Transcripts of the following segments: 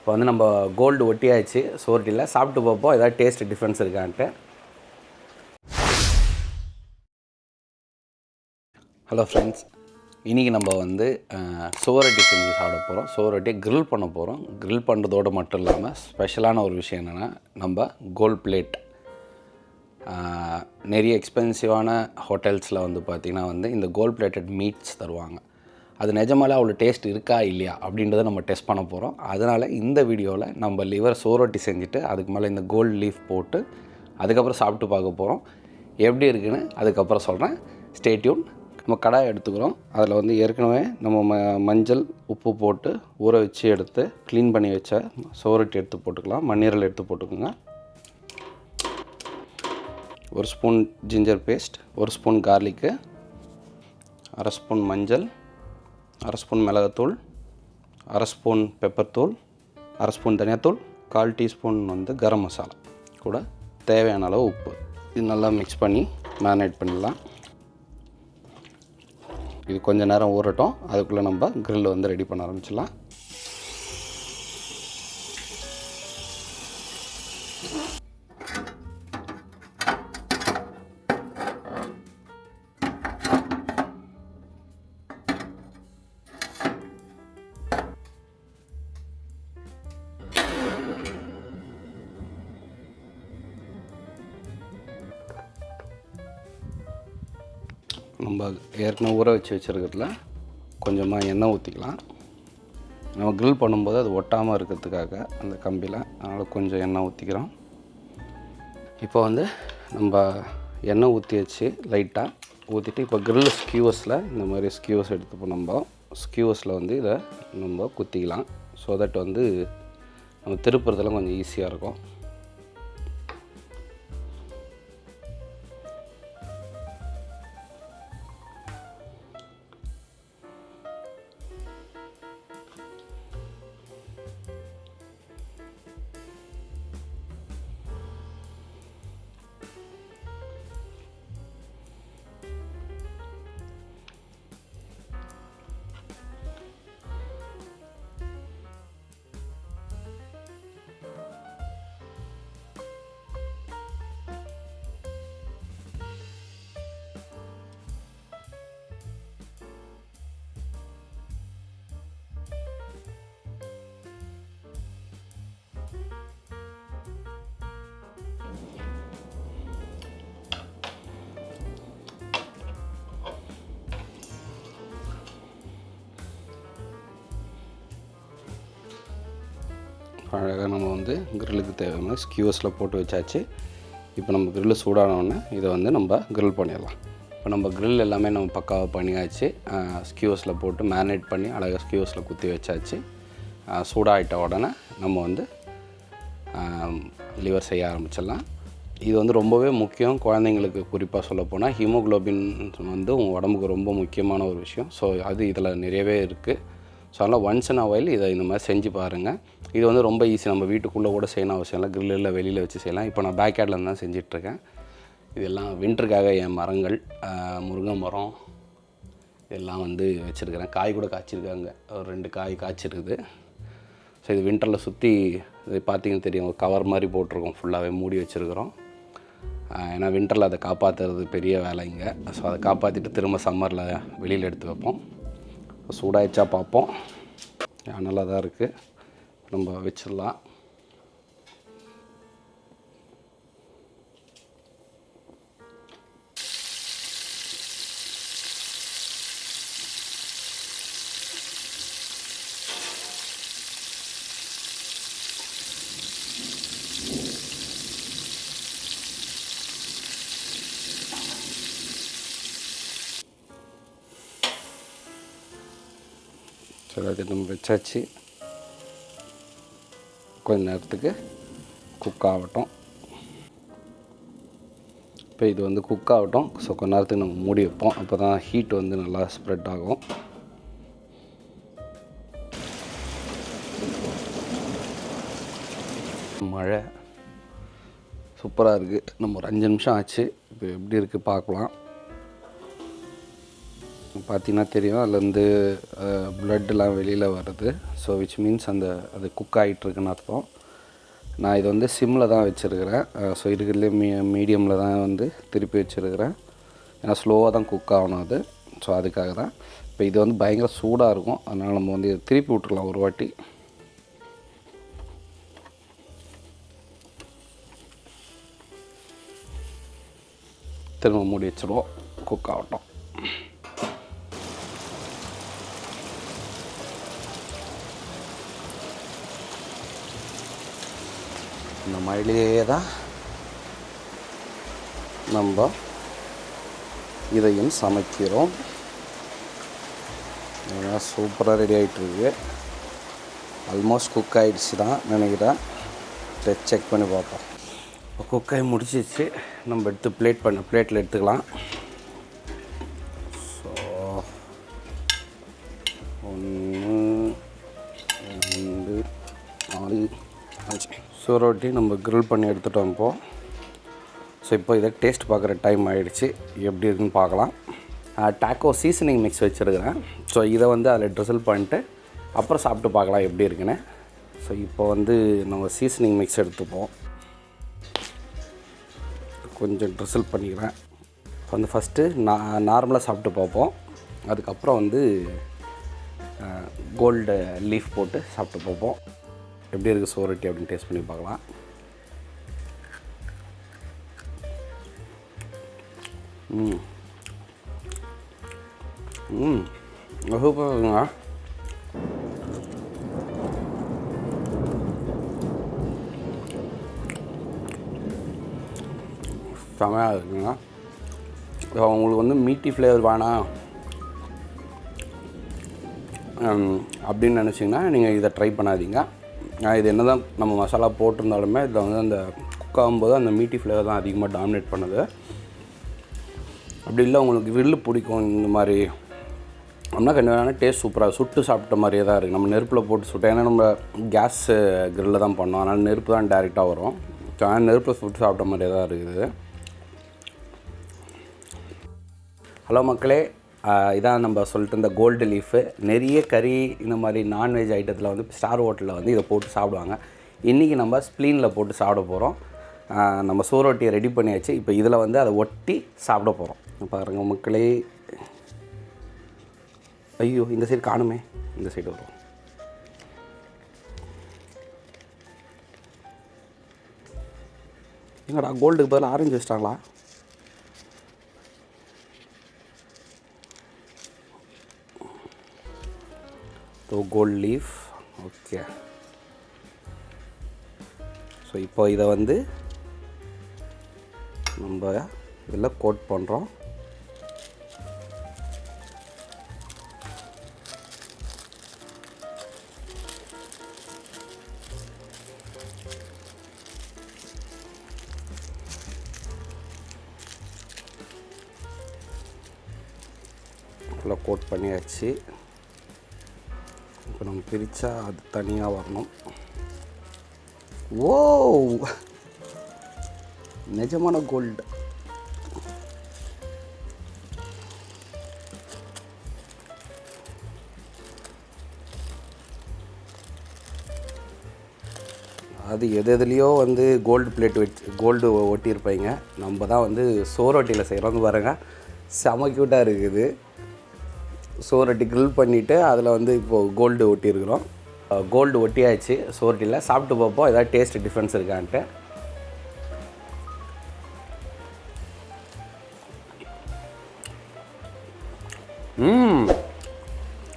இப்போ வந்து நம்ம கோல்டு ஒட்டியாச்சு சோறுட்டியில். சாப்பிட்டு பார்ப்போம் ஏதாவது டேஸ்ட் டிஃப்ரென்ஸ் இருக்கான்ட்டு. ஹலோ ஃப்ரெண்ட்ஸ், இன்றைக்கி நம்ம வந்து சோறுட்டி செஞ்சு சாப்பிட போகிறோம். சோறுட்டியை க்ரில் பண்ண போகிறோம். க்ரில் பண்ணுறதோடு மட்டும் இல்லாமல் ஸ்பெஷலான ஒரு விஷயம் என்னென்னா, நம்ம கோல்ட் பிளேட். நிறைய எக்ஸ்பென்சிவான ஹோட்டல்ஸில் வந்து பார்த்திங்கன்னா வந்து இந்த கோல்ட் பிளேட்டட் மீட்ஸ் தருவாங்க. அது நிஜமாலே அவ்வளோ டேஸ்ட் இருக்கா இல்லையா அப்படின்றத நம்ம டெஸ்ட் பண்ண போகிறோம். அதனால் இந்த வீடியோவில் நம்ம லிவர் சோறுட்டி செஞ்சுட்டு அதுக்கு மேலே இந்த கோல்டு லீஃப் போட்டு அதுக்கப்புறம் சாப்பிட்டு பார்க்க போகிறோம். எப்படி இருக்குன்னு அதுக்கப்புறம் சொல்கிறேன். Stay tune. நம்ம கடாய் எடுத்துக்கிறோம். அதில் வந்து ஏற்கனவே நம்ம மஞ்சள் உப்பு போட்டு ஊற வச்சு எடுத்து க்ளீன் பண்ணி வச்ச சோறுட்டி எடுத்து போட்டுக்கலாம். மண்ணீரல் எடுத்து போட்டுக்கோங்க. ஒரு ஸ்பூன் ஜிஞ்சர் பேஸ்ட், ஒரு ஸ்பூன் கார்லிக்கு, அரை ஸ்பூன் மஞ்சள், அரை ஸ்பூன் மிளகாத்தூள், அரை ஸ்பூன் பெப்பர் தூள், அரை ஸ்பூன் தனியாத்தூள், 1/4 டீஸ்பூன் வந்து கரம் மசாலா, கூட தேவையான அளவு உப்பு. இது நல்லா மிக்ஸ் பண்ணி மேரினேட் பண்ணிடலாம். இது கொஞ்சம் நேரம் ஊறட்டும். அதுக்குள்ளே நம்ம க்ரில் வந்து ரெடி பண்ண ஆரம்பிச்சிடலாம். நம்ம ஏற்கனவே ஊற வச்சு வச்சுருக்கிறதுல கொஞ்சமாக எண்ணெய் ஊற்றிக்கலாம். நம்ம க்ரில் பண்ணும்போது அது ஒட்டாமல் இருக்கிறதுக்காக அந்த கம்பியில், அதனால் கொஞ்சம் எண்ணெய் ஊற்றிக்கிறோம். இப்போ வந்து நம்ம எண்ணெய் ஊற்றி வச்சு லைட்டாக ஊற்றிட்டு இப்போ க்ரில் ஸ்கியூவர்ஸில் இந்த மாதிரி ஸ்கியூவர்ஸ் எடுத்துப்போம். நம்ம ஸ்கியூவர்ஸில் வந்து இதை நம்ம குத்திக்கலாம். ஸோ தட் வந்து நம்ம திருப்புறதுலாம் கொஞ்சம் ஈஸியாக இருக்கும். அழகாக நம்ம வந்து க்ரில்லுக்கு தேவையான ஸ்கியூவர்ஸில் போட்டு வச்சாச்சு. இப்போ நம்ம க்ரில்லு சூடானோடனே இதை வந்து நம்ம க்ரில் பண்ணிடலாம். இப்போ நம்ம க்ரில் எல்லாமே நம்ம பக்காவாக பண்ணியாச்சு. ஸ்கியூவர்ஸில் போட்டு மேரினேட் பண்ணி அழகாக ஸ்கியூவர்ஸில் குத்தி வச்சாச்சு. சூடாகிட்ட உடனே நம்ம வந்து லிவர் செய்ய ஆரம்பிச்சிடலாம். இது வந்து ரொம்பவே முக்கியம். குழந்தைங்களுக்கு குறிப்பாக சொல்லப்போனால் ஹீமோக்ளோபின் வந்து உங்கள் உடம்புக்கு ரொம்ப முக்கியமான ஒரு விஷயம். ஸோ அது இதில் நிறையவே இருக்குது. ஸோ அதனால் ஒன்ஸ் இன் அ வைல் இதை இந்த மாதிரி செஞ்சு பாருங்கள். இது வந்து ரொம்ப ஈஸி. நம்ம வீட்டுக்குள்ளே கூட செய்யணும் அவசியம் இல்லை. க்ரில்லில் வெளியில் வச்சு செய்யலாம். இப்போ நான் பேக் யார்டில் தான் செஞ்சிட்ருக்கேன். இதெல்லாம் வின்டருக்காக என் மரங்கள், முருங்கை மரம் இதெல்லாம் வந்து வச்சுருக்கிறேன். காய் கூட காய்ச்சிருக்காங்க. ஒரு 2 காய் காய்ச்சிருக்குது. ஸோ இது வின்டரில் சுற்றி இது பார்த்திங்கன்னு தெரியும், ஒரு கவர் மாதிரி போட்டிருக்கோம். ஃபுல்லாகவே மூடி வச்சுருக்கிறோம். ஏன்னா வின்டரில் அதை காப்பாற்றுறது பெரிய வேலை இங்கே. ஸோ அதை காப்பாற்றிட்டு திரும்ப சம்மரில் வெளியில் எடுத்து வைப்போம். சூடாயிடுச்சா பார்ப்போம். நல்லா தான் இருக்குது. நம்ம வச்சிடலாம். சரி, அது நம்ம வச்சாச்சு. கொஞ்ச நேரத்துக்கு குக் ஆகட்டும். இப்போ இது வந்து குக் ஆகட்டும். ஸோ கொஞ்ச நேரத்துக்கு நம்ம மூடி வைப்போம். அப்போ தான் ஹீட் வந்து நல்லா ஸ்ப்ரெட் ஆகும். மழை சூப்பராக இருக்குது. நம்ம ஒரு 5 நிமிஷம் ஆச்சு. இப்போ எப்படி இருக்குது பார்க்கலாம். பார்த்தீங்கன்னா தெரியும் அதுலேருந்து ப்ளட்டெலாம் வெளியில் வருது. ஸோ விச் மீன்ஸ் அது குக் ஆகிட்டுருக்குன்னு அர்த்தம். நான் இது வந்து சிம்மில் தான் வச்சுருக்கிறேன். ஸோ இருக்கிறதுலே மீடியமில் தான் வந்து திருப்பி வச்சுருக்கிறேன். ஏன்னா ஸ்லோவாக தான் குக் ஆகணும் அது. ஸோ அதுக்காக தான். இப்போ இது வந்து பயங்கர சூடாக இருக்கும். அதனால் நம்ம வந்து திருப்பி விட்டுருலாம் ஒரு வாட்டி. திரும்ப மூடி வச்சுருவோம், குக் ஆகட்டும். இந்த மழையிலே தான் நம்ம இதையும் சமைக்கிறோம். சூப்பராக ரெடி ஆகிட்டுருக்கு. ஆல்மோஸ்ட் குக் ஆகிடுச்சு தான் நினைக்கிறேன். செக் பண்ணி பார்ப்போம். இப்போ குக் ஆகி முடிச்சிச்சு. நம்ம எடுத்து பிளேட்டில் எடுத்துக்கலாம். ஸோ 1 2 4 5 சோரோட்டி நம்ம க்ரில் பண்ணி எடுத்துகிட்டு வந்துப்போம். ஸோ இப்போ இதை டேஸ்ட் பார்க்குற டைம் ஆகிடுச்சு. எப்படி இருக்குன்னு பார்க்கலாம். டாக்கோ சீசனிங் மிக்ஸ் வச்சுருக்கிறேன். ஸோ இதை வந்து அதில் ட்ரிசில் பண்ணிட்டு அப்புறம் சாப்பிட்டு பார்க்கலாம் எப்படி இருக்குன்னு. ஸோ இப்போ வந்து நம்ம சீசனிங் மிக்ஸ் எடுத்துப்போம். கொஞ்சம் ட்ரிசில் பண்ணிக்கிறேன். இப்போ வந்து ஃபஸ்ட்டு நார்மலாக சாப்பிட்டு பார்ப்போம். அதுக்கப்புறம் வந்து கோல்டு லீஃப் போட்டு சாப்பிட்டு பார்ப்போம் எப்படி இருக்குது சோரோட்டி அப்படின்னு டேஸ்ட் பண்ணி பார்க்கலாம். சூப்பராக இருக்குங்க. செமையாக இருக்குங்க. உங்களுக்கு வந்து மீட்டி ஃப்ளேவர் வேணாம் அப்படின்னு நினச்சிங்கன்னா நீங்கள் இதை ட்ரை பண்ணாதீங்க. இது என்ன தான் நம்ம மசாலா போட்டிருந்தாலுமே இதில் வந்து அந்த குக் ஆகும்போது அந்த மீட்டி ஃப்ளேவர் தான் அதிகமாக டாமினேட் பண்ணுது. அப்படி இல்லை உங்களுக்கு வில்லு பிடிக்கும் இந்த மாதிரி அப்படின்னா கண்டிப்பான டேஸ்ட் சூப்பராக சுட்டு சாப்பிட்ட மாதிரியே தான் இருக்குது. நம்ம நெருப்பில் போட்டு சுட்டோம். ஏன்னா நம்ம கேஸ் க்ரில்லில் தான் பண்ணோம். அதனால் நெருப்பு தான் டேரெக்டாக வரும். ஸோ அதனால் நெருப்பில் சுட்டு சாப்பிட்ட மாதிரியே தான் இருக்குது. ஹலோ மக்களே, இதான் நம்ம சொல்லிட்டு இந்த கோல்டு லீஃபு. நிறைய கறி இந்த மாதிரி நான்வெஜ் ஐட்டத்தில் வந்து ஸ்டார் ஹோட்டலில் வந்து இதை போட்டு சாப்பிடுவாங்க. இன்றைக்கி நம்ம ஸ்ப்ளீனில் போட்டு சாப்பிட போகிறோம். நம்ம சோரோட்டியை ரெடி பண்ணியாச்சு. இப்போ இதில் வந்து அதை ஒட்டி சாப்பிட போகிறோம். பாருங்கள் மக்களே. ஐயோ, இந்த சைடு காணுமே, இந்த சைடு வரும். எங்கடா கோல்டுக்கு பதிலாக ஆரஞ்சு வச்சிட்டாங்களா? Gold leaf. ஓகே. ஸோ இப்போ இதை வந்து நம்ம இதில் கோட் பண்ணுறோம். ஃபுல்லாக கோட் பண்ணியாச்சு. இப்போ நம்ம பிரித்தா அது தனியாக வரணும். ஓ, நிஜமான கோல்டு. அது எதுலேயோ வந்து கோல்டு பிளேட் வச்சு கோல்டு ஒட்டியிருப்பாங்க. நம்ம தான் வந்து சோரோட்டியில் செய்கிறோம். பாருங்கள், செம க்யூட்டாக இருக்குது. சோரோட்டி க்ரில் பண்ணிவிட்டு அதில் வந்து இப்போது கோல்டு ஒட்டியிருக்கிறோம். கோல்டு ஒட்டியாச்சு சோரோட்டியில். சாப்பிட்டு பார்ப்போம் ஏதாவது டேஸ்ட் டிஃப்ரென்ஸ் இருக்கான்ட்டு.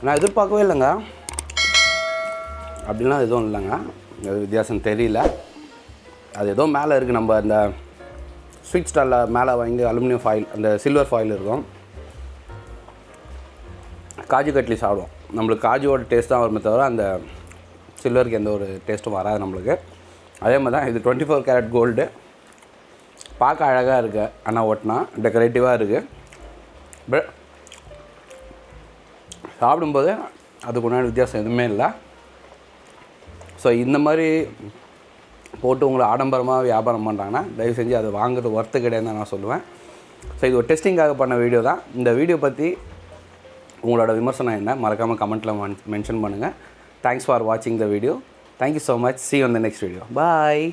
நான் எதிர்பார்க்கவே இல்லைங்க. அப்படிலாம் எதுவும் இல்லைங்க, அது வித்தியாசம் தெரியல. அது ஏதோ மேலே இருக்குது. நம்ம அந்த ஸ்வீட் ஸ்டாலில் மேலே வாங்கி அலுமினியம் ஃபாயில், அந்த சில்வர் ஃபாயில் இருக்கும். காஜு கட்லி சாப்பிடுவோம். நம்மளுக்கு காஜுவோட டேஸ்ட் தான் வருமே தவிர அந்த சில்வருக்கு எந்த ஒரு டேஸ்ட்டும் வராது நம்மளுக்கு. அதே மாதிரி தான் இது 24 கேரட் கோல்டு. பார்க்க அழகாக இருக்குது, ஆனால் ஒட்டினா டெக்கரேட்டிவாக இருக்குது. பட் சாப்பிடும்போது அதுக்கு உண்டான வித்தியாசம் எதுவுமே இல்லை. ஸோ இந்த மாதிரி போட்டு உங்களை ஆடம்பரமாக வியாபாரம் பண்ணுறாங்கன்னா தயவு செஞ்சு அதை வாங்குறது ஒர்த்து கிடையாதுன்னு நான் சொல்லுவேன். ஸோ இது ஒரு டெஸ்டிங்காக பண்ண வீடியோ தான். இந்த வீடியோ பற்றி உங்களோட விமர்சனம் என்ன மறக்காமல் கமெண்ட்டில் மென்ஷன் பண்ணுங்கள். தேங்க்ஸ் ஃபார் வாட்சிங் the video. Thank you so much. see you on the next video. Bye.